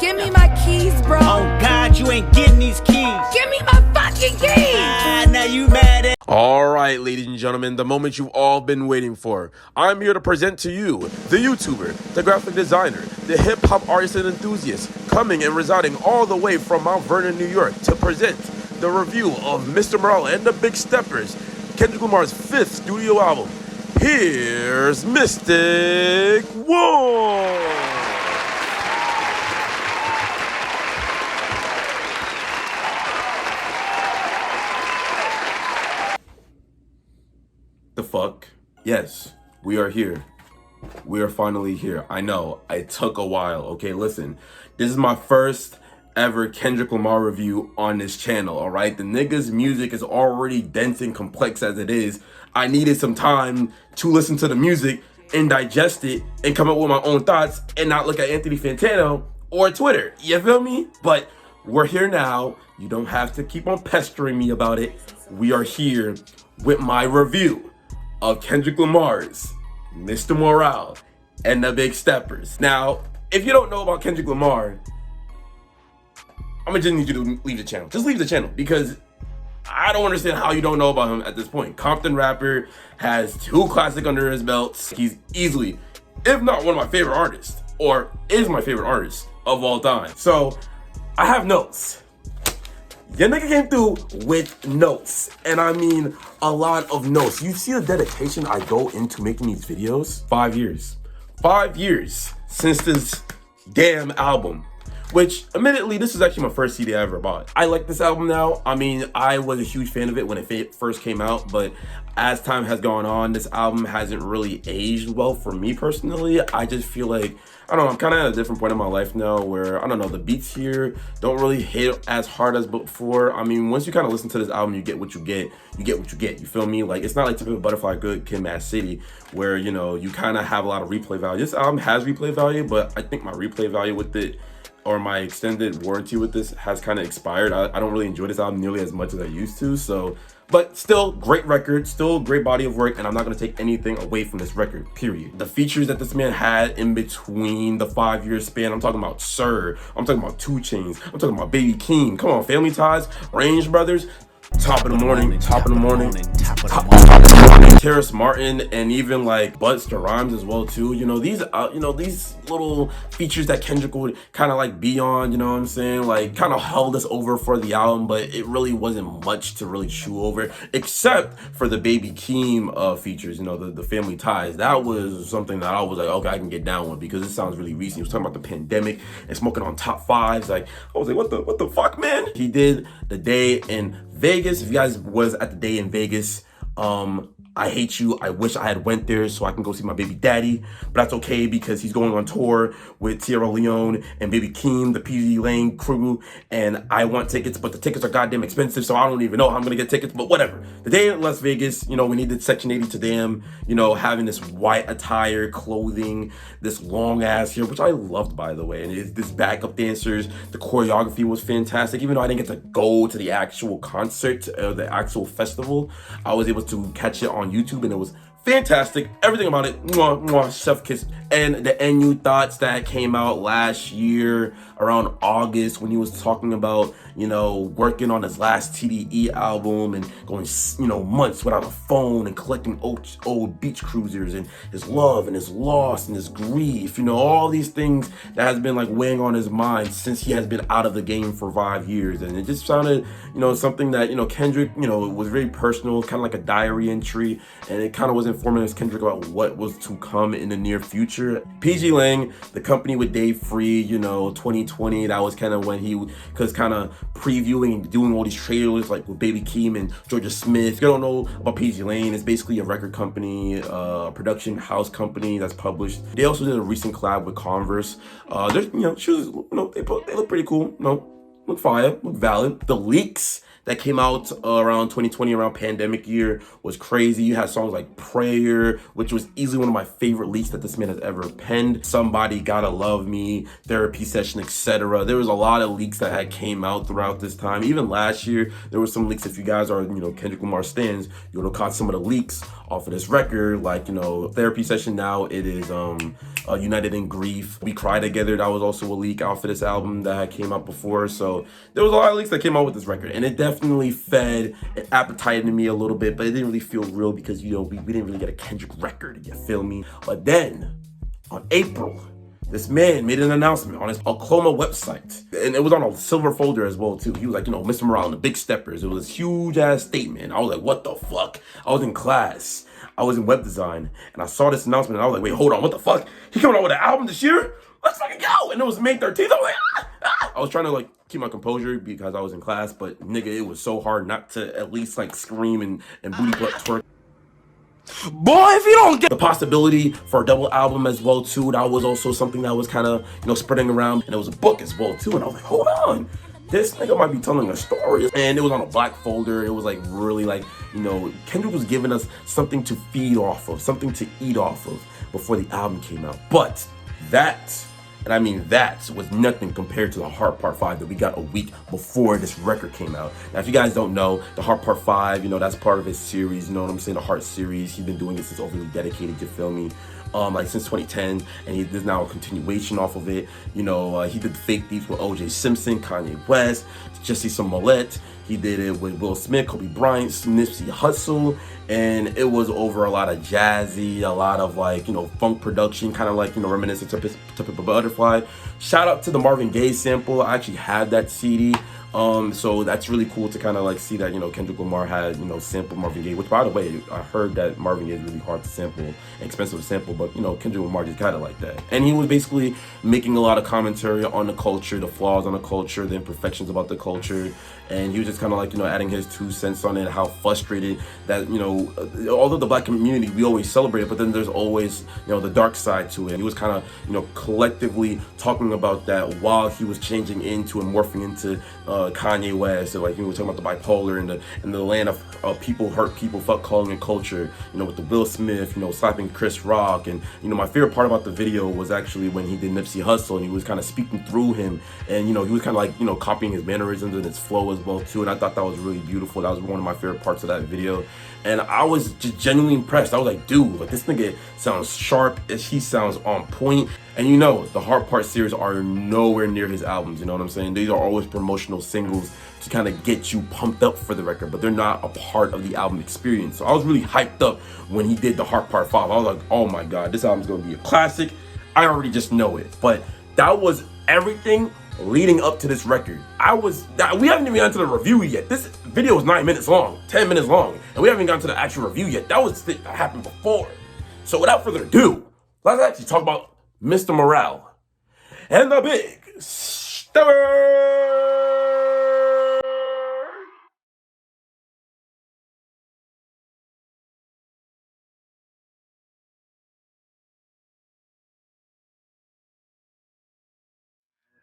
Give me my keys, bro. Oh God, you ain't getting these keys. Give me my fucking keys. Now you mad at. Alright, ladies and gentlemen, the moment you've all been waiting for. I'm here to present to you the YouTuber, the graphic designer, the hip-hop artist and enthusiast, coming and residing all the way from Mount Vernon, New York, to present the review of Mr. Morale and the Big Steppers, Kendrick Lamar's 5th studio album. Here's Mystic Wolf! The fuck? Yes, we are here. We are finally here. I know, it took a while. Okay, listen. This is my first ever Kendrick Lamar review on this channel, alright? The nigga's music is already dense and complex as it is. I needed some time to listen to the music and digest it and come up with my own thoughts and not look at Anthony Fantano or Twitter. You feel me? But we're here now. You don't have to keep on pestering me about it. We are here with my review of Kendrick Lamar's Mr. Morale and the Big Steppers. Now, if you don't know about Kendrick Lamar, I'm gonna just need you to leave the channel. Just leave the channel, because I don't understand how you don't know about him at this point. Compton rapper, has 2 classics under his belts. He's easily, if not one of my favorite artists, or is my favorite artist of all time. So, I have notes. Your nigga came through with notes, and I mean a lot of notes. You see the dedication I go into making these videos? 5 years. 5 years since this damn album. Which, admittedly, this is actually my first CD I ever bought. I like this album now. I mean, I was a huge fan of it when it first came out, but as time has gone on, this album hasn't really aged well for me personally. I just feel like, I don't know, I'm kind of at a different point in my life now where, I don't know, the beats here don't really hit as hard as before. I mean, once you kind of listen to this album, you get what you get. You get what you get, you feel me? Like, it's not like typical Butterfly Good Kid Mad City where, you know, you kind of have a lot of replay value. This album has replay value, but I think my replay value with it, or my extended warranty with this, has kind of expired. I don't really enjoy this album nearly as much as I used to, so, but still great record, still great body of work, and I'm not gonna take anything away from this record, period. The features that this man had in between the 5-year span, I'm talking about Sir, I'm talking about 2 Chainz, I'm talking about Baby Keem, come on, Family Ties, Range Brothers, Top of the Morning, Terrace Martin, and even like Busta Rhymes as well too. You know, these little features that Kendrick would kind of like be on, you know what I'm saying? Like kind of held us over for the album, but it really wasn't much to really chew over, except for the Baby Keem features, you know, the Family Ties. That was something that I was like, okay, I can get down with, because it sounds really recent. He was talking about the pandemic and smoking on top 5s. Like, I was like, what the fuck, man? He did the day in Vegas. If you guys was at the day in Vegas, I hate you. I wish I had went there so I can go see my baby daddy, but that's okay because he's going on tour with Sierra Leone and Baby Keem, the PG Lane crew, and I want tickets, but the tickets are goddamn expensive, so I don't even know how I'm gonna get tickets, but whatever. The day in Las Vegas, you know, we needed Section 80 to damn, you know, having this white attire, clothing, this long ass hair, which I loved, by the way, and it's this backup dancers, the choreography was fantastic. Even though I didn't get to go to the actual concert, the actual festival, I was able to catch it on YouTube, and it was fantastic. Everything about it, mwah, mwah, chef kiss. And the NU Thoughts that came out last year around August, when he was talking about, you know, working on his last TDE album and going, you know, months without a phone and collecting old beach cruisers, and his love and his loss and his grief, you know, all these things that has been like weighing on his mind since he has been out of the game for 5 years. And it just sounded, you know, something that, you know, Kendrick, you know, was very personal, kind of like a diary entry, and it kind of was informing us, Kendrick, about what was to come in the near future. PG Lang, the company with Dave Free, you know, 2020, that was kind of when he, because kind of previewing and doing all these trailers like with Baby Keem and Georgia Smith. If you don't know about PG Lang, it's basically a record company, production house company that's published. They also did a recent collab with Converse. There's, you know, shoes, you know, they look pretty cool, you know, look fire, look valid. The leaks that came out around 2020, around pandemic year, was crazy. You had songs like Prayer, which was easily one of my favorite leaks that this man has ever penned. Somebody Gotta Love Me, Therapy Session, etc. There was a lot of leaks that had came out throughout this time. Even last year, there were some leaks. If you guys are, you know, Kendrick Lamar stans, you would have caught some of the leaks off of this record. Like, therapy session now, it is United in Grief. We Cry Together, that was also a leak off of this album that came out before. So there was a lot of leaks that came out with this record, and it definitely fed an appetite in me a little bit, but it didn't really feel real because, we didn't really get a Kendrick record, you feel me? But then on April, this man made an announcement on his Oklahoma website, and it was on a silver folder as well too. He was like, Mr. Morale and the Big Steppers. It was this huge ass statement. I was like, what the fuck? I was in class. I was in web design, and I saw this announcement, and I was like, wait, hold on, what the fuck? He coming out with an album this year? Let's fucking go! And it was May 13th. I was like, I was trying to keep my composure because I was in class, but nigga, it was so hard not to at least scream and booty butt twerk. Boy, if you don't get The possibility for a double album as well too, that was also something that was kind of, spreading around, and it was a book as well too, and I was like, hold on, this nigga might be telling a story. And it was on a black folder. It was really Kendrick was giving us something to feed off of, something to eat off of before the album came out. But that, and I mean that, was nothing compared to the Heart Part 5 that we got a week before this record came out. Now, if you guys don't know, the Heart Part 5, that's part of his series, you know what I'm saying, the Heart series. He's been doing it since Overly Dedicated, you feel me? Since 2010, and there's now a continuation off of it. He did Fake Beats with O.J. Simpson, Kanye West, Jussie Smollett. He did it with Will Smith, Kobe Bryant, Nipsey Hussle, and it was over a lot of jazzy, a lot of funk production, kind of reminiscent to Pimp a Butterfly. Shout out to the Marvin Gaye sample. I actually had that CD. So that's really cool to kind of see that, Kendrick Lamar had, sampled Marvin Gaye, which, by the way, I heard that Marvin Gaye is really hard to sample and expensive to sample, but, Kendrick Lamar just got it like that. And he was basically making a lot of commentary on the culture, the flaws on the culture, the imperfections about the culture, and he was just kind of adding his 2 cents on it, how frustrated that, although the black community, we always celebrate it, but then there's always, the dark side to it. He was kind of, collectively talking about that while he was changing into and morphing into Kanye West. So he was talking about the bipolar and the land of people hurt people, fuck calling and culture, with the Will Smith, slapping Chris Rock. And, my favorite part about the video was actually when he did Nipsey Hussle, and he was kind of speaking through him, and, he was kind of copying his mannerisms and his flow as well too. And I thought that was really beautiful. That was one of my favorite parts of that video. And I was just genuinely impressed. I was like, dude, this nigga sounds sharp. He sounds on point. And the Heart Part series are nowhere near his albums, you know what I'm saying? These are always promotional singles to kind of get you pumped up for the record, but they're not a part of the album experience. So I was really hyped up when he did the Heart Part 5. I was like, oh my God, this album's gonna be a classic. I already just know it. But that was everything leading up to this record. We haven't even gotten to the review yet. This video is 9 minutes long, 10 minutes long, and we haven't gotten to the actual review yet. That was that happened before. So without further ado, let's actually talk about Mr. Morale and the Big Steppers.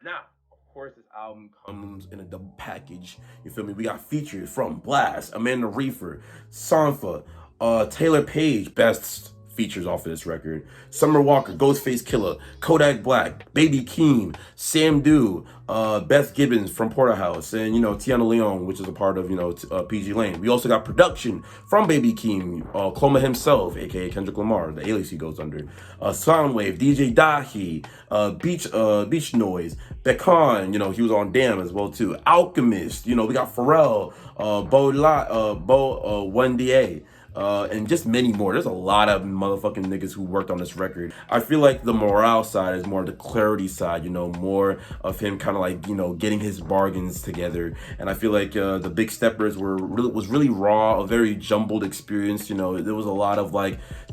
Now, of course, this album comes in a double package. You feel me? We got features from Blast, Amanda Reefer, Sanfa, Taylor Page, best features off of this record, Summer Walker, Ghostface Killah, Kodak Black, Baby Keem, Sam Dew, Beth Gibbons from Porterhouse, and Tiana Leon, which is a part of PG Lane. We also got production from Baby Keem, Cloma himself, aka Kendrick Lamar, the alias he goes under, Soundwave, DJ Dahi, Beach Noise, Bekan, he was on Damn as well too, Alchemist, we got Pharrell, Bo 1DA. And just many more. There's a lot of motherfucking niggas who worked on this record. I feel like the Morale side is more the clarity side, more of him kind of getting his bargains together. And I feel like the Big Steppers was really raw, a very jumbled experience. There was a lot of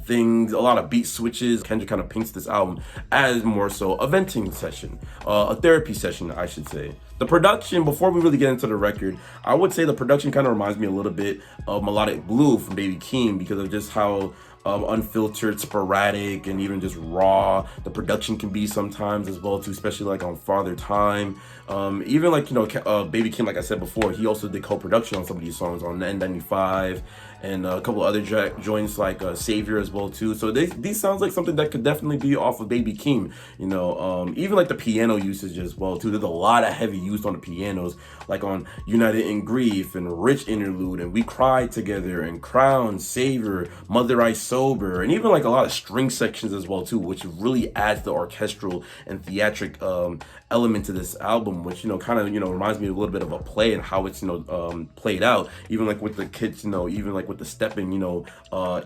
things, a lot of beat switches. Kendrick kind of paints this album as more so a venting session, a therapy session, I should say. The production, before we really get into the record, I would say the production kind of reminds me a little bit of Melodic Blue from Baby Keem because of just how unfiltered, sporadic, and even just raw. The production can be sometimes as well too, especially like on Father Time. Even like, you know, Baby Kim, like I said before, he also did co-production on some of these songs on N95 and a couple other joints like Savior as well too. So these sounds like something that could definitely be off of Baby Keem, you know. Even like the piano usage as well too. There's a lot of heavy use on the pianos, like on United in Grief and Rich Interlude and We Cried Together and Crown, Savior, Mother I Sober, and even like a lot of string sections as well too, which really adds the orchestral and theatric element to this album, which, you know, kind of, you know, reminds me a little bit of a play and how it's, you know, played out, even like with the kids, you know, even like with the stepping, you know,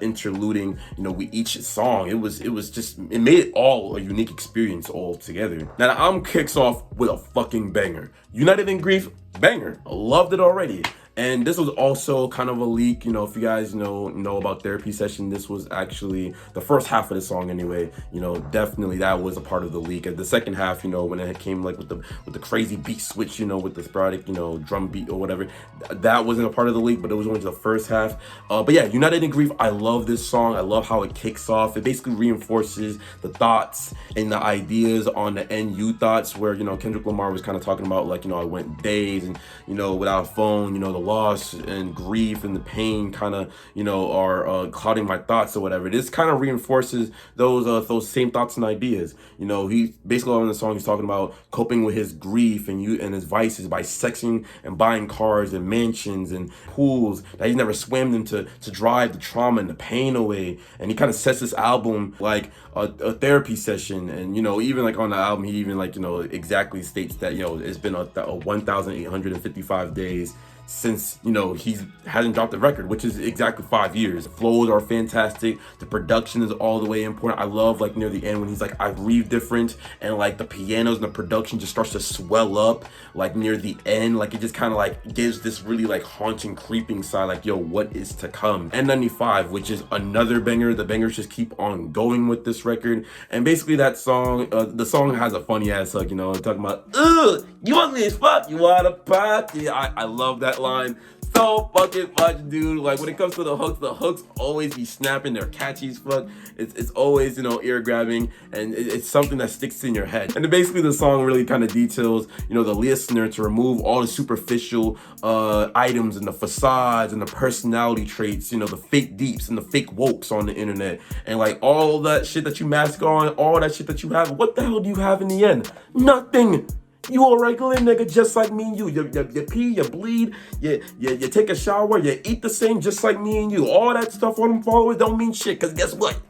interluding, you know, with each song. It was just, it made it all a unique experience all together. Now the album kicks off with a fucking banger. United in Grief, banger. I loved it already. And this was also kind of a leak, you know, if you guys know about Therapy Session, this was actually the first half of the song anyway, you know, definitely that was a part of the leak. And the second half, you know, when it came like with the crazy beat switch, you know, with the sporadic, you know, drum beat or whatever, that wasn't a part of the leak, but it was only the first half. But yeah, United in Grief, I love this song. I love how it kicks off. It basically reinforces the thoughts and the ideas on the NU thoughts, where, you know, Kendrick Lamar was kind of talking about like, you know, I went days and, you know, without a phone, you know, the loss and grief and the pain kind of, you know, are clouding my thoughts or whatever. This kind of reinforces those same thoughts and ideas. You know, he basically on the song he's talking about coping with his grief and his vices by sexing and buying cars and mansions and pools that he's never swam in to drive the trauma and the pain away. And he kind of sets this album like a therapy session. And, you know, even like on the album, he even like, you know, exactly states that, you know, it's been a 1,855 days since, you know, he hasn't dropped the record, which is exactly 5 years. The flows are fantastic. The production is all the way important. I love like near the end when he's like, I breathe different, and like the pianos and the production just starts to swell up like near the end. Like it just kind of like gives this really like haunting, creeping side, like, yo, what is to come? N95, which is another banger. The bangers just keep on going with this record. And basically that song, the song has a funny ass hook, you know, talking about, ugh, you ugly as fuck, you out of pocket. I love that line so fucking much, dude. Like when it comes to the hooks always be snapping. They're catchy as fuck. It's always, you know, ear grabbing, and it's something that sticks in your head. And basically the song really kind of details, you know, the listener to remove all the superficial items and the facades and the personality traits, you know, the fake deeps and the fake wokes on the internet, and like all that shit that you mask on, all that shit that you have. What the hell do you have in the end? Nothing. You a regular nigga just like me and you. You pee, you bleed, you take a shower, you eat the same just like me and you. All that stuff on them followers don't mean shit, because guess what?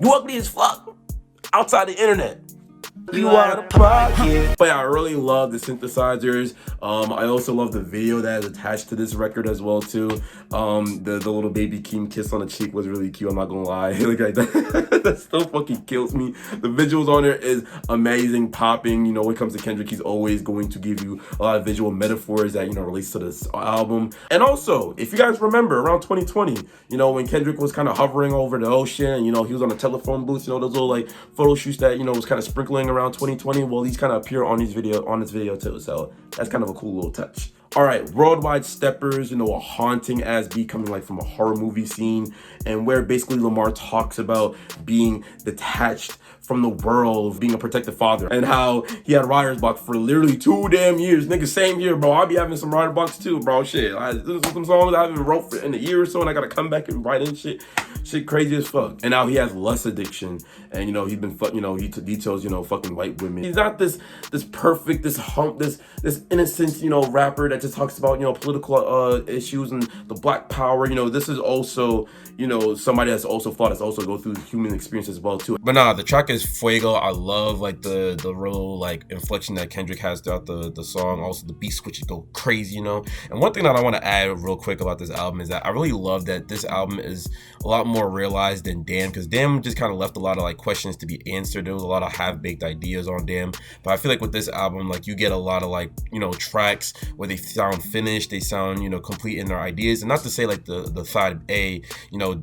You ugly as fuck outside the internet. You out of pocket. But yeah, I really love the synthesizers. I also love the video that is attached to this record as well too. The little Baby Keem kiss on the cheek was really cute, I'm not gonna lie. Like that still fucking kills me. The visuals on there is amazing, popping. You know, when it comes to Kendrick, he's always going to give you a lot of visual metaphors that, you know, relates to this album. And also, if you guys remember around 2020, you know, when Kendrick was kind of hovering over the ocean, you know, he was on a telephone booth, you know, those little like photo shoots that, you know, was kind of sprinkling around 2020. Well, these kind of appear on this video too, so that's kind of a cool little touch. All right, Worldwide Steppers, you know, a haunting ass beat coming like from a horror movie scene, and where basically Lamar talks about being detached from the world, being a protective father, and how he had writer's block for literally 2 damn years. Nigga, same here, bro. I be having some writer's blocks too, bro. Shit, there's some songs I haven't wrote in a year or so, and I gotta come back and write in shit crazy as fuck. And now he has lust addiction, and, you know, he's been you know, he details, you know, fucking white women. He's not this perfect, this innocent, you know, rapper that just talks about, you know, political issues and the black power. You know, this is also, you know, somebody that's also fought, that's also go through human experience as well too. But nah, the track is Fuego. I love like the real like inflection that Kendrick has throughout the song. Also the beat switches go crazy, you know. And one thing that I want to add real quick about this album is that I really love that this album is a lot more realized than Damn, because Damn just kind of left a lot of like questions to be answered. There was a lot of half-baked ideas on Damn, but I feel like with this album, like you get a lot of like, tracks where they sound finished, they sound, complete in their ideas. And not to say like the side A,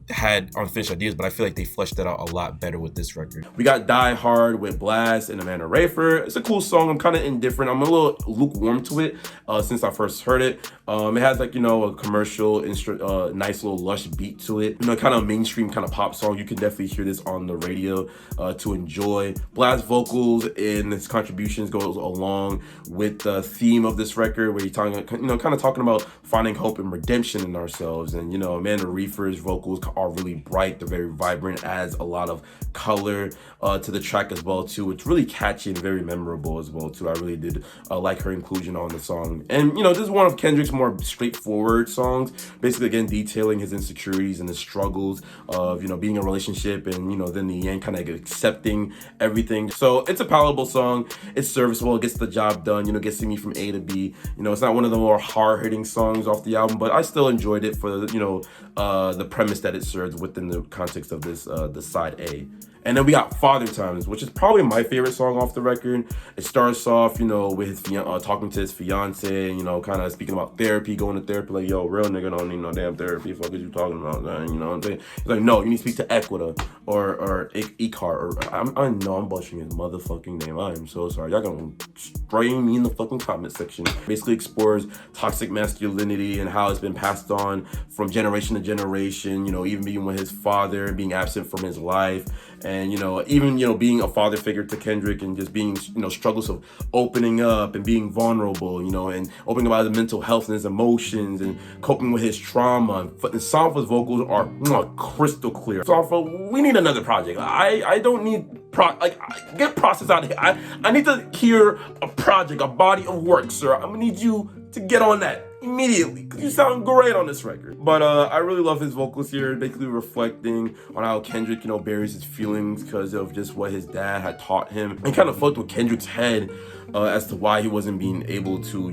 had unfinished ideas, but I feel like they fleshed that out a lot better with this record. We got Die Hard with Blast and Amanda Rayford. It's a cool song. I'm kind of indifferent. I'm a little lukewarm to it since I first heard it. It has like, a commercial, nice little lush beat to it. Kind of mainstream kind of pop song. You can definitely hear this on the radio to enjoy. Blast vocals and his contributions goes along with the theme of this record, where he's talking, kind of talking about finding hope and redemption in ourselves. And, Amanda Rayford's vocals are really bright. They're very vibrant, adds a lot of color to the track as well too. It's really catchy and very memorable as well too. I really did like her inclusion on the song. And this is one of Kendrick's more straightforward songs, basically again detailing his insecurities and his struggles of being in a relationship, and then the end kind of accepting everything. So it's a palatable song. It's serviceable. It gets the job done. Gets me from A to B. It's not one of the more hard-hitting songs off the album, but I still enjoyed it for the premise that it serves within the context of this the side A. And then we got Father Times, which is probably my favorite song off the record. It starts off, with his talking to his fiance, kind of speaking about therapy, going to therapy, like, yo, real nigga don't need no damn therapy. Fuck is you talking about, man? You know what I'm saying? He's like, no, you need to speak to Equita or Icar, or I know I'm butchering his motherfucking name. I am so sorry. Y'all gonna spray me in the fucking comment section. Basically explores toxic masculinity and how it's been passed on from generation to generation, even being with his father, being absent from his life. And, even, being a father figure to Kendrick, and just being, struggles of opening up and being vulnerable, and opening about his mental health and his emotions and coping with his trauma. And Sampha's vocals are crystal clear. Sampha, we need another project. I don't need, get Process out of here. I need to hear a project, a body of work, sir. I'm gonna need you to get on that immediately, because you sound great on this record. But I really love his vocals here, basically reflecting on how Kendrick, buries his feelings because of just what his dad had taught him, and kind of fucked with Kendrick's head as to why he wasn't being able to,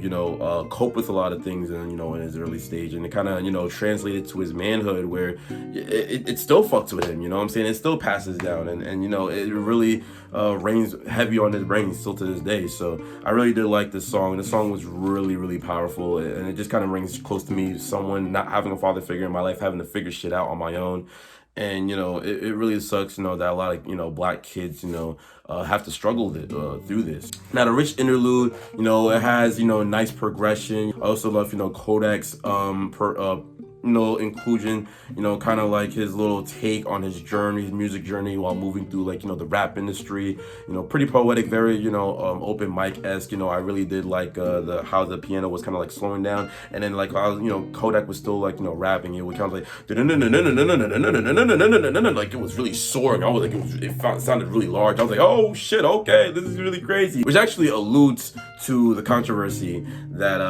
cope with a lot of things in his early stage. And it kind of, translated to his manhood, where it still fucks with him, what I'm saying? It still passes down, and it really reigns heavy on his brain still to this day. So I really did like this song. The song was really, really powerful, and it just kind of rings close to me, someone not having a father figure in my life, having to figure shit out on my own. And, it really sucks, that a lot of, black kids, have to struggle through this. Now, the rich interlude, it has, nice progression. I also love, Kodak's inclusion, kind of like his little take on his journey, his music journey, while moving through like, the rap industry, pretty poetic, very, open mic-esque. I really did like how the piano was kind of like slowing down, and then like how, Kodak was still like, rapping. It was kind of like like it was really soaring. I was like, it sounded really large. I was like, oh shit, okay, this is really crazy, which actually alludes to the controversy that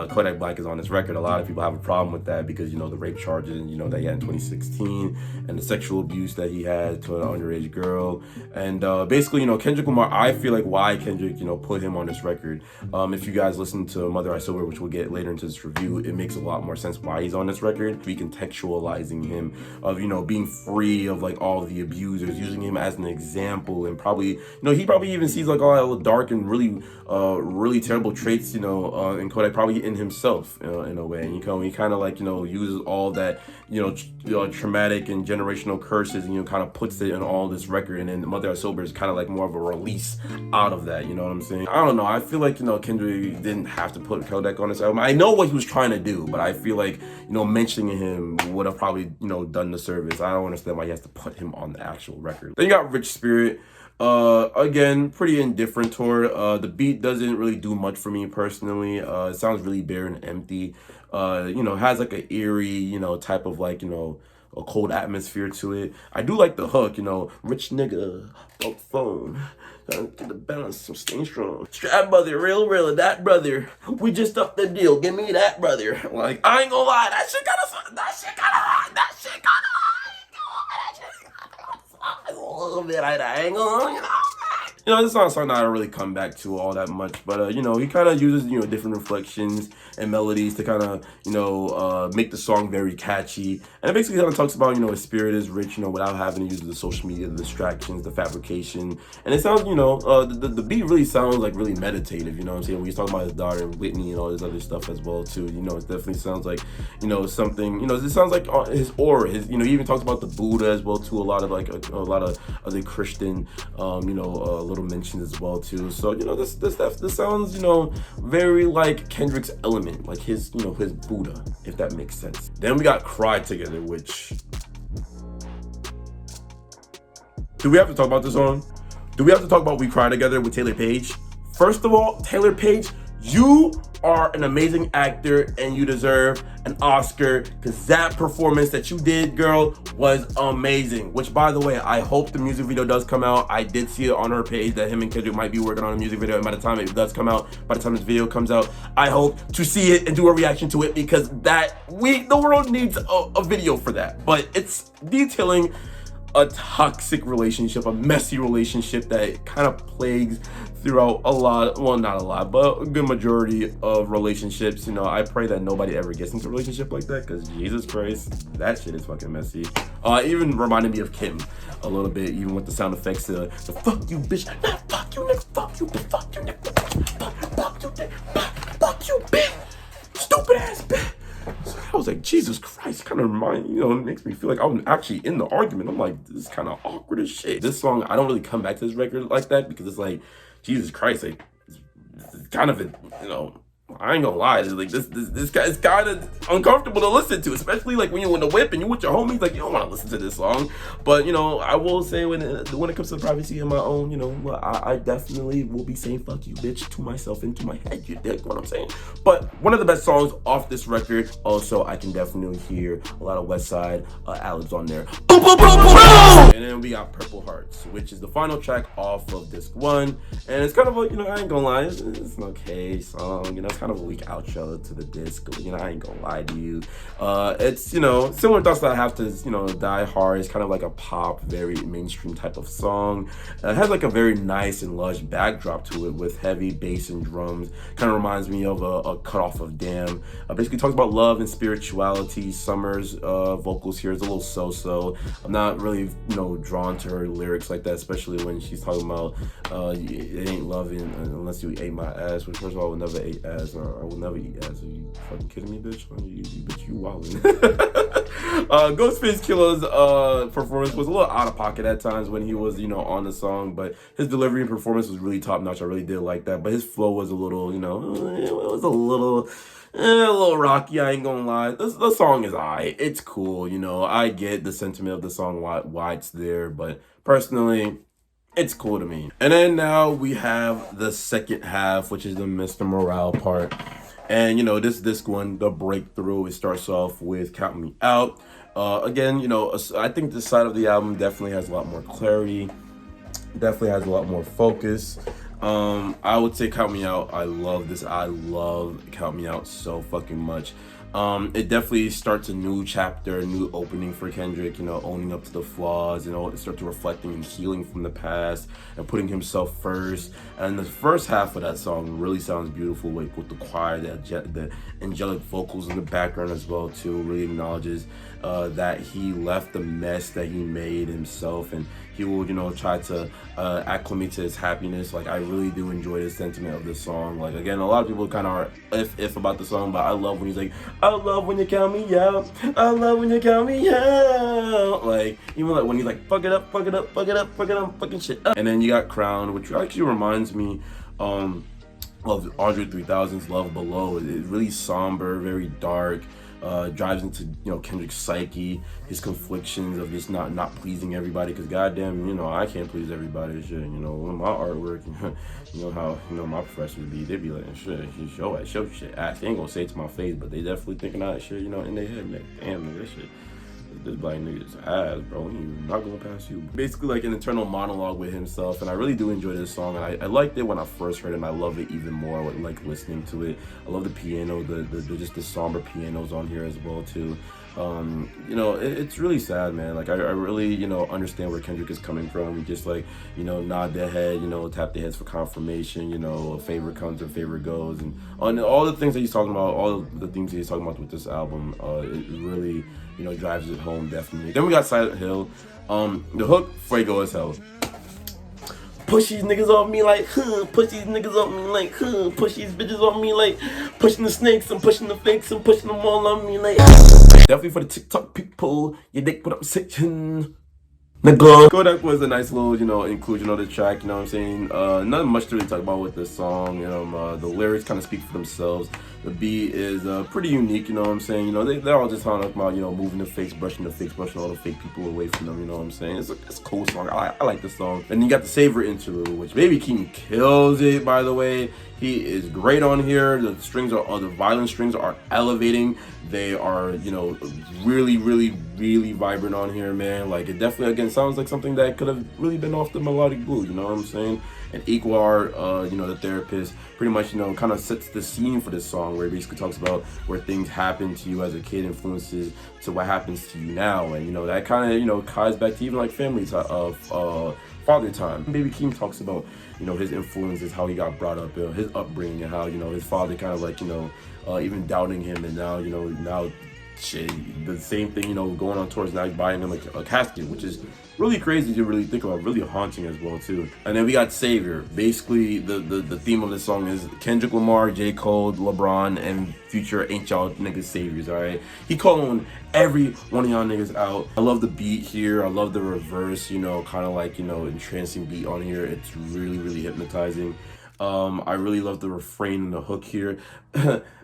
Kodak Black is on this record. A lot of people have a problem with that because, the rape charges, that he had in 2016, and the sexual abuse that he had to an underage girl. And basically, Kendrick Lamar, I feel like why Kendrick, put him on this record. If you guys listen to Mother I Sober, which we'll get later into this review, it makes a lot more sense why he's on this record. Recontextualizing him of, being free of like all of the abusers, using him as an example, and probably, he probably even sees like all the dark and really terrible traits, in Kodak, probably in himself, in a way. And he kind of like, uses all that, traumatic and generational curses, and, kind of puts it in all this record. And then Mother I Sober is kind of like more of a release out of that, you know what I'm saying? I don't know. I feel like, Kendrick didn't have to put Kodak on this album. I know what he was trying to do, but I feel like, mentioning him would have probably, done the service. I don't understand why he has to put him on the actual record. Then you got Rich Spirit. Again, pretty indifferent toward. The beat doesn't really do much for me personally. It sounds really bare and empty. Has like an eerie, type of like, a cold atmosphere to it. I do like the hook, rich nigga, broke phone. Get the balance, some staying strong. Strap brother, real, that brother. We just up the deal. Give me that brother. Like, I ain't gonna lie, that shit kinda hot. A little bit, I ain't gonna, You know, this is not a song that I really come back to all that much, but you know, he kind of uses, you know, different reflections and melodies to kind of, you know, make the song very catchy. And it basically kind of talks about, you know, his spirit is rich, you know, without having to use the social media, the distractions, the fabrication. And it sounds, you know, the beat really sounds like really meditative, you know what I'm saying? When he's talking about his daughter Whitney and all this other stuff as well too, you know, it definitely sounds like, you know, something, you know, it sounds like his aura, his, you know, he even talks about the Buddha as well too, a lot of like a lot of other Christian, you know, little mentions as well too. So, you know, this sounds, you know, very like Kendrick's Element, like his, you know, his Buddha, if that makes sense. Then we got Cry Together, which, do we have to talk about this song? Do we have to talk about We Cry Together with Taylor Page? First of all, Taylor Page, you are an amazing actor and you deserve an Oscar, because that performance that you did, girl, was amazing. Which, by the way, I hope the music video does come out. I did see it on her page that him and Kendrick might be working on a music video, and by the time it does come out, by the time this video comes out, I hope to see it and do a reaction to it, because the world needs a video for that. But it's detailing a toxic relationship, a messy relationship that kind of plagues throughout a lot, well, not a lot, but a good majority of relationships. You know, I pray that nobody ever gets into a relationship like that, because Jesus Christ, that shit is fucking messy. Even reminded me of Kim a little bit, even with the sound effects, the fuck you bitch, nah, fuck you nigga, fuck you bitch, fuck you nigga, fuck you nigga, fuck you bitch, stupid ass bitch. So I was like, Jesus Christ, kind of it makes me feel like I'm actually in the argument. I'm like, this is kind of awkward as shit. This song, I don't really come back to this record like that, because it's like, Jesus Christ, like, it's kind of, you know, I ain't gonna lie, it's like this guy is kind of uncomfortable to listen to, especially like when you're in the whip and you with your homies, like you don't want to listen to this song. But you know, I will say when it comes to the privacy of my own, you know, I definitely will be saying fuck you bitch to myself into my head, you dig what I'm saying? But one of the best songs off this record, also I can definitely hear a lot of West Side Alex on there. And then we got Purple Hearts, which is the final track off of disc 1, and it's kind of like, you know, I ain't gonna lie, it's an okay song, you know, it's kind of a weak outro to the disc, you know, I ain't gonna lie to you. It's, you know, similar thoughts that I have to, you know, Die Hard. It's kind of like a pop, very mainstream type of song. It has like a very nice and lush backdrop to it with heavy bass and drums. Kind of reminds me of a cut off of Damn. Basically talks about love and spirituality. Summer's vocals here is a little so-so. I'm not really, you know, drawn to her lyrics like that, especially when she's talking about it ain't loving unless you ate my ass, which first of all, I would never eat ass, or I will never eat ass. Are you fucking kidding me, bitch? Bitch, you wildin'. Ghostface Killah's performance was a little out of pocket at times when he was, you know, on the song, but his delivery and performance was really top notch. I really did like that, but his flow was a little, you know, it was a little rocky, I ain't gonna lie. The song is alright. It's cool, you know. I get the sentiment of the song, why it's there, but personally, it's cool to me. And then now we have the second half, which is the Mr. Morale part. And, you know, this disc one, the breakthrough, it starts off with Count Me Out. Again, you know, I think this side of the album definitely has a lot more clarity, definitely has a lot more focus. I would say Count Me Out. I love this. I love Count Me Out so fucking much. It definitely starts a new chapter, a new opening for Kendrick, you know, owning up to the flaws, you know, start to reflecting and healing from the past and putting himself first. And the first half of that song really sounds beautiful, like with the choir, the angelic vocals in the background as well too. Really acknowledges that he left the mess that he made himself, and he will, you know, try to acclimate to his happiness. Like, I really do enjoy the sentiment of this song. Like, again, a lot of people kind of are if about the song, but I love when he's like, I love when you count me out, I love when you count me out. Like, even like when he's like, fuck it up, fuck it up, fuck it up, fuck it up, fucking shit up. And then you got Crown, which actually reminds me of Andre 3000's Love Below. It's really somber, very dark. Drives into, you know, Kendrick's psyche, his conflictions of just not pleasing everybody, because goddamn, you know, I can't please everybody and shit. You know, when my artwork, you know how, you know, my professors be, they be like, shit, show shit ass. They ain't gonna say it to my face, but they definitely thinking that shit, you know, in their head, like, damn, nigga, this shit, this black nigga's ass, bro. He's not gonna pass you. Basically, like an internal monologue with himself, and I really do enjoy this song. And I liked it when I first heard it, and I love it even more with, like, listening to it. I love the piano, the just the somber pianos on here as well too. You know, it's really sad, man. Like, I really, you know, understand where Kendrick is coming from. Just like, you know, nod their head, you know, tap their heads for confirmation, you know, a favor comes and favor goes. And on all the things that he's talking about, all the things that he's talking about with this album, it really, you know, drives it home, definitely. Then we got Silent Hill. The hook, fuego as hell. Push these niggas off me like, push these niggas off me like, push these bitches off me like, pushing the snakes, I'm pushing the fakes, I'm pushing them all on me like. Definitely for the TikTok people, your dick put up section. Nigga. Kodak was a nice little, you know, inclusion of the track, you know what I'm saying? Nothing much to really talk about with this song, you know, the lyrics kind of speak for themselves. The beat is pretty unique, you know what I'm saying? You know, they're all just talking about, you know, moving the fakes, brushing all the fake people away from them, you know what I'm saying? It's a cool song. I like this song. And you got the Savor interlude, which Baby Keem kills it, by the way. He is great on here. The strings are, the violin strings are elevating. They are, you know, really, really, really vibrant on here, man. Like, it definitely, again, sounds like something that could have really been off the melodic blue, you know what I'm saying? And Equar, you know, the therapist, pretty much, you know, kind of sets the scene for this song, where it basically talks about where things happen to you as a kid influences to what happens to you now. And, you know, that kind of, you know, ties back to even like family father time. Baby Keem talks about, you know, his influences, how he got brought up, his upbringing, and how, you know, his father kind of like, you know, even doubting him, and now, you know, now shit, the same thing, you know, going on tours, now he's buying him a casket, which is really crazy to really think about, really haunting as well too. And then we got Savior. Basically, the theme of this song is Kendrick Lamar, J. Cole, LeBron, and Future ain't y'all niggas saviors, alright? He calling every one of y'all niggas out. I love the beat here. I love the reverse, you know, kind of like, you know, entrancing beat on here. It's really, really hypnotizing. I really love the refrain and the hook here.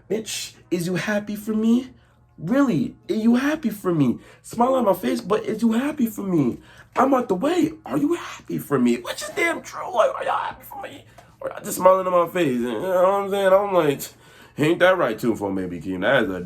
Bitch, is you happy for me? Really? Are you happy for me? Smile on my face, but is you happy for me? I'm out the way. Are you happy for me? Which is damn true. Like, are y'all happy for me? Or y'all just smiling on my face? You know what I'm saying? I'm like, ain't that right too for Baby Keem? That is a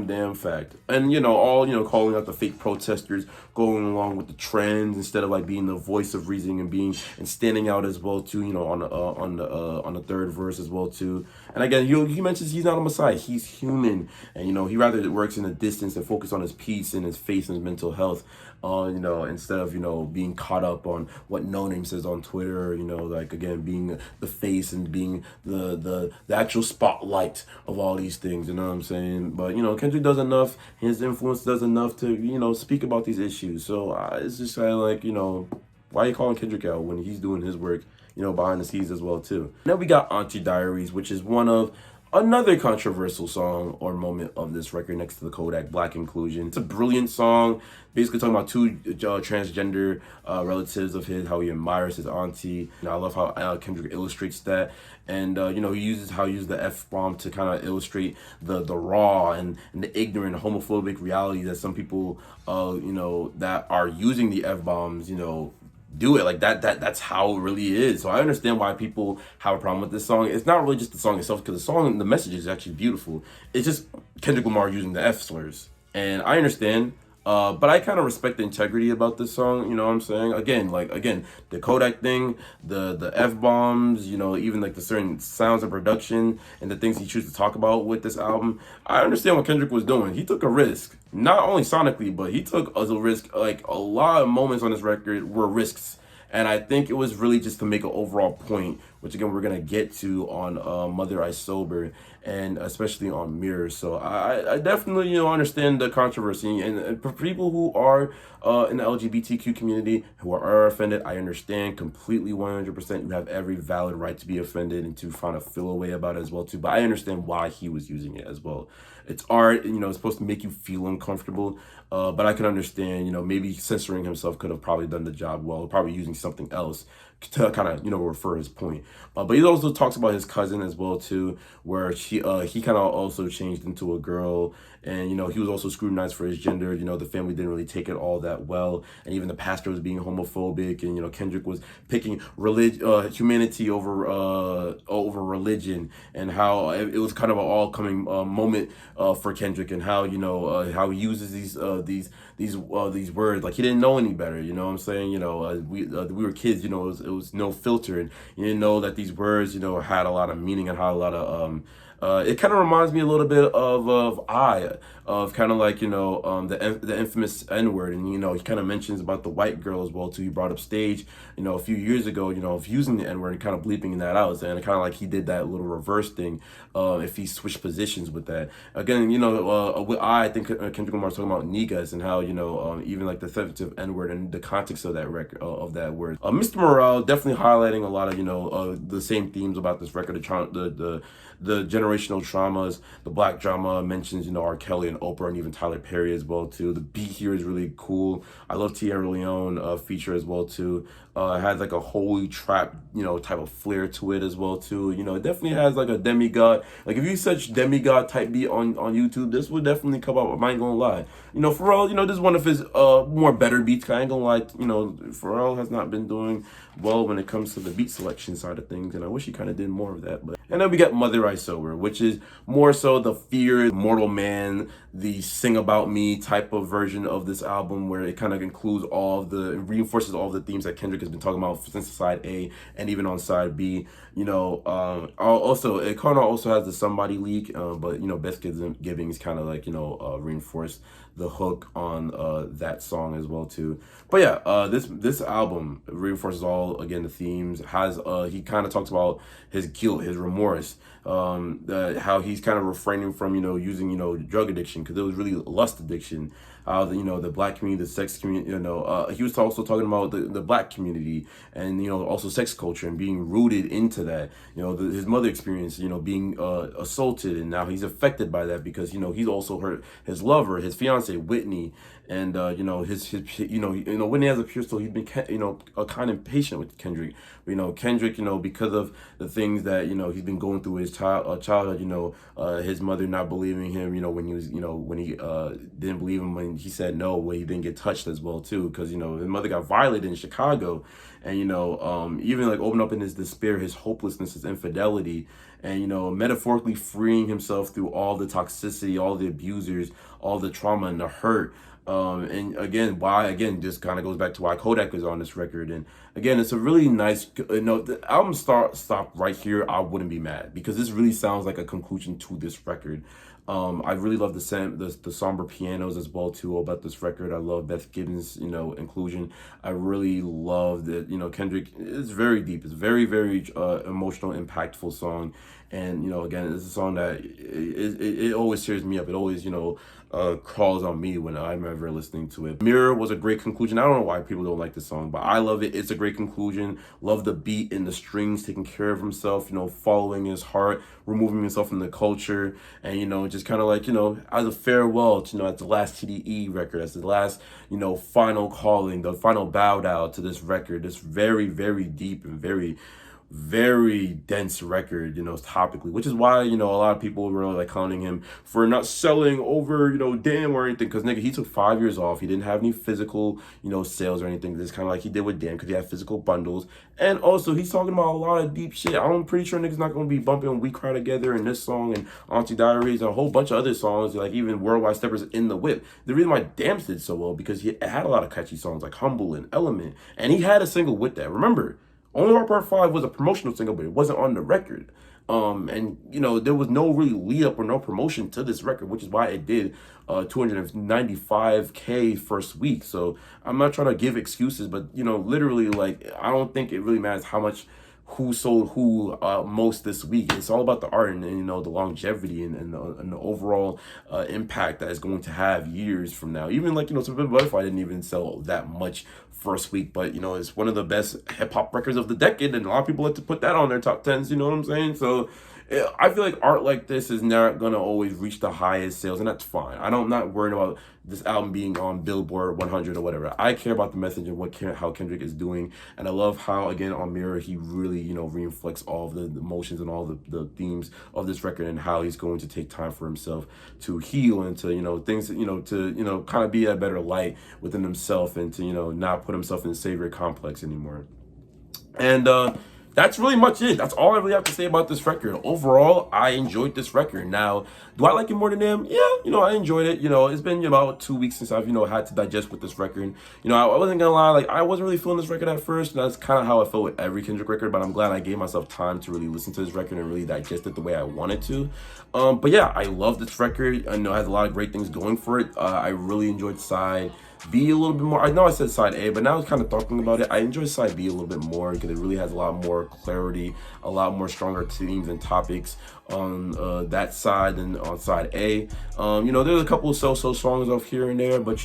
damn fact. And, you know, all, you know, calling out the fake protesters, going along with the trends instead of like being the voice of reason and standing out as well too, you know, on the third verse as well too. And again, he mentions he's not a messiah, he's human, and, you know, he rather works in the distance and focus on his peace and his faith and his mental health, you know, instead of, you know, being caught up on what No Name says on Twitter, you know, like, again, being the face and being the actual spotlight of all these things, you know what I'm saying? But, you know, Kendrick does enough, his influence does enough to, you know, speak about these issues. So it's just kind of like, you know, why are you calling Kendrick out when he's doing his work, you know, behind the scenes as well too? Then we got Auntie Diaries, which is one of another controversial song or moment of this record next to the Kodak Black inclusion. It's a brilliant song, basically talking about two transgender relatives of his, how he admires his auntie. You know, I love how Kendrick illustrates that. And, you know, he uses the F-bomb to kind of illustrate the raw and the ignorant homophobic reality that some people, you know, that are using the F-bombs, you know, do it like that's how it really is. So I understand why people have a problem with this song. It's not really just the song itself, because the message is actually beautiful. It's just Kendrick Lamar using the F slurs, and I understand, but I kind of respect the integrity about this song, you know what I'm saying? Again, the Kodak thing, the F-bombs, you know, even like the certain sounds of production and the things he chooses to talk about with this album. I understand what Kendrick was doing. He took a risk, not only sonically, but he took a risk. Like, a lot of moments on this record were risks. And I think it was really just to make an overall point, which again we're gonna get to on Mother I Sober, and especially on Mirror. So I definitely, you know, understand the controversy, and for people who are in the LGBTQ community who are offended, I understand completely 100%. You have every valid right to be offended and to find a feel away about it as well too. But I understand why he was using it as well. It's art, and, you know, it's supposed to make you feel uncomfortable. But I can understand, you know, maybe censoring himself could have probably done the job well, probably using something else to kind of, you know, refer his point. But he also talks about his cousin as well too, where he kind of also changed into a girl, and, you know, he was also scrutinized for his gender. You know, the family didn't really take it all that well, and even the pastor was being homophobic, and, you know, Kendrick was picking humanity over religion, and how it was kind of an all-coming moment for Kendrick, and how, you know, how he uses these words like he didn't know any better. You know what I'm saying? You know, we were kids. You know, it was no filter, and you didn't know that these words, had a lot of meaning and had a lot of it kind of reminds me a little bit of kind of like the infamous N word, and he kind of mentions about the white girl as well too. He brought up stage a few years ago of using the N word and kind of bleeping that out, and kind of like he did that little reverse thing if he switched positions with that. Again, with I think Kendrick Lamar was talking about niggas and how even like the sensitive N word and the context of that record of that word. Mr. Morale definitely highlighting a lot of the same themes about this record, the generational traumas, the black drama, mentions R. Kelly and Oprah and even Tyler Perry as well too. The beat here is really cool. I love Tierra Leone feature as well too. It has like a holy trap type of flair to it as well too. It definitely has like a demigod. Like if you search demigod type beat on YouTube, this would definitely come up. I ain't gonna lie. Pharrell, this is one of his more better beats. I ain't gonna lie. Pharrell has not been doing well when it comes to the beat selection side of things, and I wish he kind of did more of that. But and then we got Mother I Sober, which is more so the feared mortal man, the sing about me type of version of this album, where it kind of includes reinforces all the themes that Kendrick has been talking about since side A and even on side B. Also it kind of also has the Somebody leak, but Best Giving is kind of like reinforced the hook on that song as well too. But yeah, this album reinforces all again the themes. He kind of talks about his guilt, his remorse, how he's kind of refraining from using drug addiction because it was really lust addiction. The black community, the sex community, he was also talking about the black community and also sex culture and being rooted into that. His mother experience, being assaulted, and now he's affected by that because he's also hurt his lover, his fiance Whitney, and Whitney has a pure soul. He's been kind of patient with Kendrick. Kendrick, because of the things that he's been going through his childhood. His mother not believing him. When he was when he didn't believe him when he said no, when he didn't get touched as well too, because his mother got violated in Chicago, and even like open up in his despair, his hopelessness, his infidelity, and metaphorically freeing himself through all the toxicity, all the abusers, all the trauma and the hurt. And again, this kind of goes back to why Kodak is on this record. And again, it's a really nice, the album stop right here. I wouldn't be mad because this really sounds like a conclusion to this record. I really love the somber pianos as well too about this record. I love Beth Gibbons, inclusion. I really love that, Kendrick is very deep. It's very, very emotional, impactful song. And, again, it's a song that it always tears me up. It always, crawls on me when I'm ever listening to it. Mirror was a great conclusion. I don't know why people don't like this song, but I love it. It's a great conclusion. Love the beat and the strings, taking care of himself, following his heart, removing himself from the culture, and, just kind of like, as a farewell to, at the last TDE record, as the last, final calling, the final bow down to this record, this very, very deep and very, very dense record, topically, which is why, a lot of people were like clowning him for not selling over, Damn or anything, because nigga, he took 5 years off. He didn't have any physical, sales or anything. This kind of like he did with Damn, because he had physical bundles. And also, he's talking about a lot of deep shit. I'm pretty sure niggas not going to be bumping We Cry Together and this song and Auntie Diaries and a whole bunch of other songs, like even Worldwide Steppers in the Whip. The reason why Damn did so well, because he had a lot of catchy songs like Humble and Element, and he had a single with that. Remember, Only Our Part 5 was a promotional single, but it wasn't on the record. And there was no really lead up or no promotion to this record, which is why it did 295K first week. So I'm not trying to give excuses, but literally, like, I don't think it really matters how much who sold who most this week. It's all about the art and the longevity and the overall impact that it's going to have years from now. Even like Suburban Butterfly didn't even sell that much first week, but it's one of the best hip hop records of the decade, and a lot of people like to put that on their top 10s. You know what I'm saying? So I feel like art like this is not gonna always reach the highest sales, and that's fine. I'm not worried about this album being on Billboard 100 or whatever. I care about the message and how Kendrick is doing, and I love how, again, on Mirror, he really reflects all of the emotions and all the themes of this record, and how he's going to take time for himself to heal and to things to kind of be a better light within himself, and to not put himself in the savior complex anymore. And that's really much it. That's all I really have to say about this record. Overall, I enjoyed this record. Now, do I like it more than them? Yeah, I enjoyed it. It's been about 2 weeks since I've, had to digest with this record. I wasn't gonna lie, like, I wasn't really feeling this record at first, and that's kind of how I felt with every Kendrick record, but I'm glad I gave myself time to really listen to this record and really digest it the way I wanted to. But yeah, I love this record. I know it has a lot of great things going for it. I really enjoyed side B a little bit more. I know I said side A, but now I was kind of talking about it. I enjoy side B a little bit more because it really has a lot more clarity, a lot more stronger themes and topics on that side than on side A. There's a couple of so-so songs off here and there, but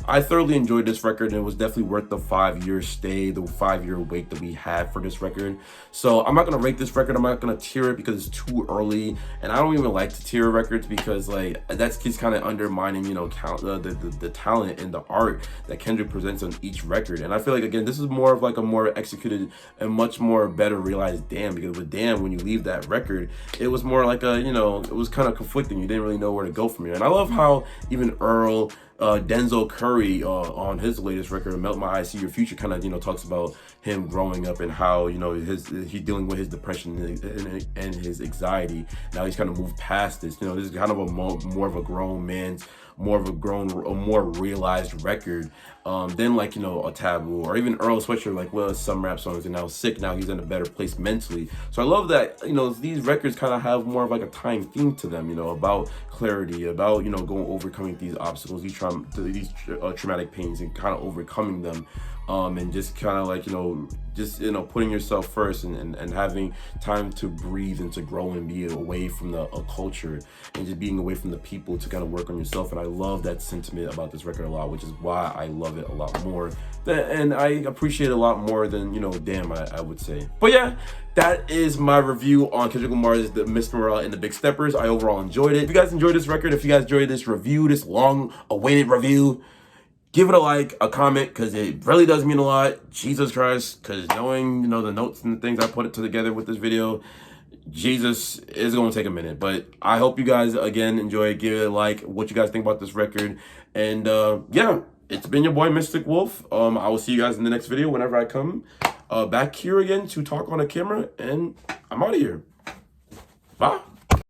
I thoroughly enjoyed this record, and it was definitely worth the 5-year stay, the 5-year wait that we had for this record. So I'm not gonna rate this record. I'm not gonna tier it because it's too early, and I don't even like to tier records because like that's just kind of undermining the talent and the art that Kendrick presents on each record. And I feel like, again, this is more of like a more executed and much more better realized Damn, because with Damn, when you leave that record, it was more like a, it was kind of conflicting. You didn't really know where to go from here. And I love how even Earl, Denzel Curry on his latest record, Melt My Eyes See Your Future, kind of talks about him growing up and how he's dealing with his depression and his anxiety. Now he's kind of moved past this. This is kind of a more of a grown man's, a more realized record than like a Taboo or even Earl Sweatshirt, like some rap songs, and now Sick, now he's in a better place mentally. So I love that these records kind of have more of like a time theme to them, about clarity, about overcoming these obstacles, these traumatic pains, and kind of overcoming them, and just kind of like putting yourself first and having time to breathe and to grow and be away from the culture and just being away from the people to kind of work on yourself. And I love that sentiment about this record a lot, which is why I love it a lot more and I appreciate it a lot more than Damn, I would say. But yeah, that is my review on Kendrick Lamar's The Mr. Morale and the Big Steppers. I overall enjoyed it. If you guys enjoyed this record, if you guys enjoyed this review, this long awaited review, give it a like, a comment, because it really does mean a lot. Jesus Christ, because knowing, the notes and the things I put together with this video, Jesus, is going to take a minute. But I hope you guys, again, enjoy it. Give it a like, what you guys think about this record. And yeah, it's been your boy, Mystic Wolf. I will see you guys in the next video whenever I come back here again to talk on a camera. And I'm out of here. Bye.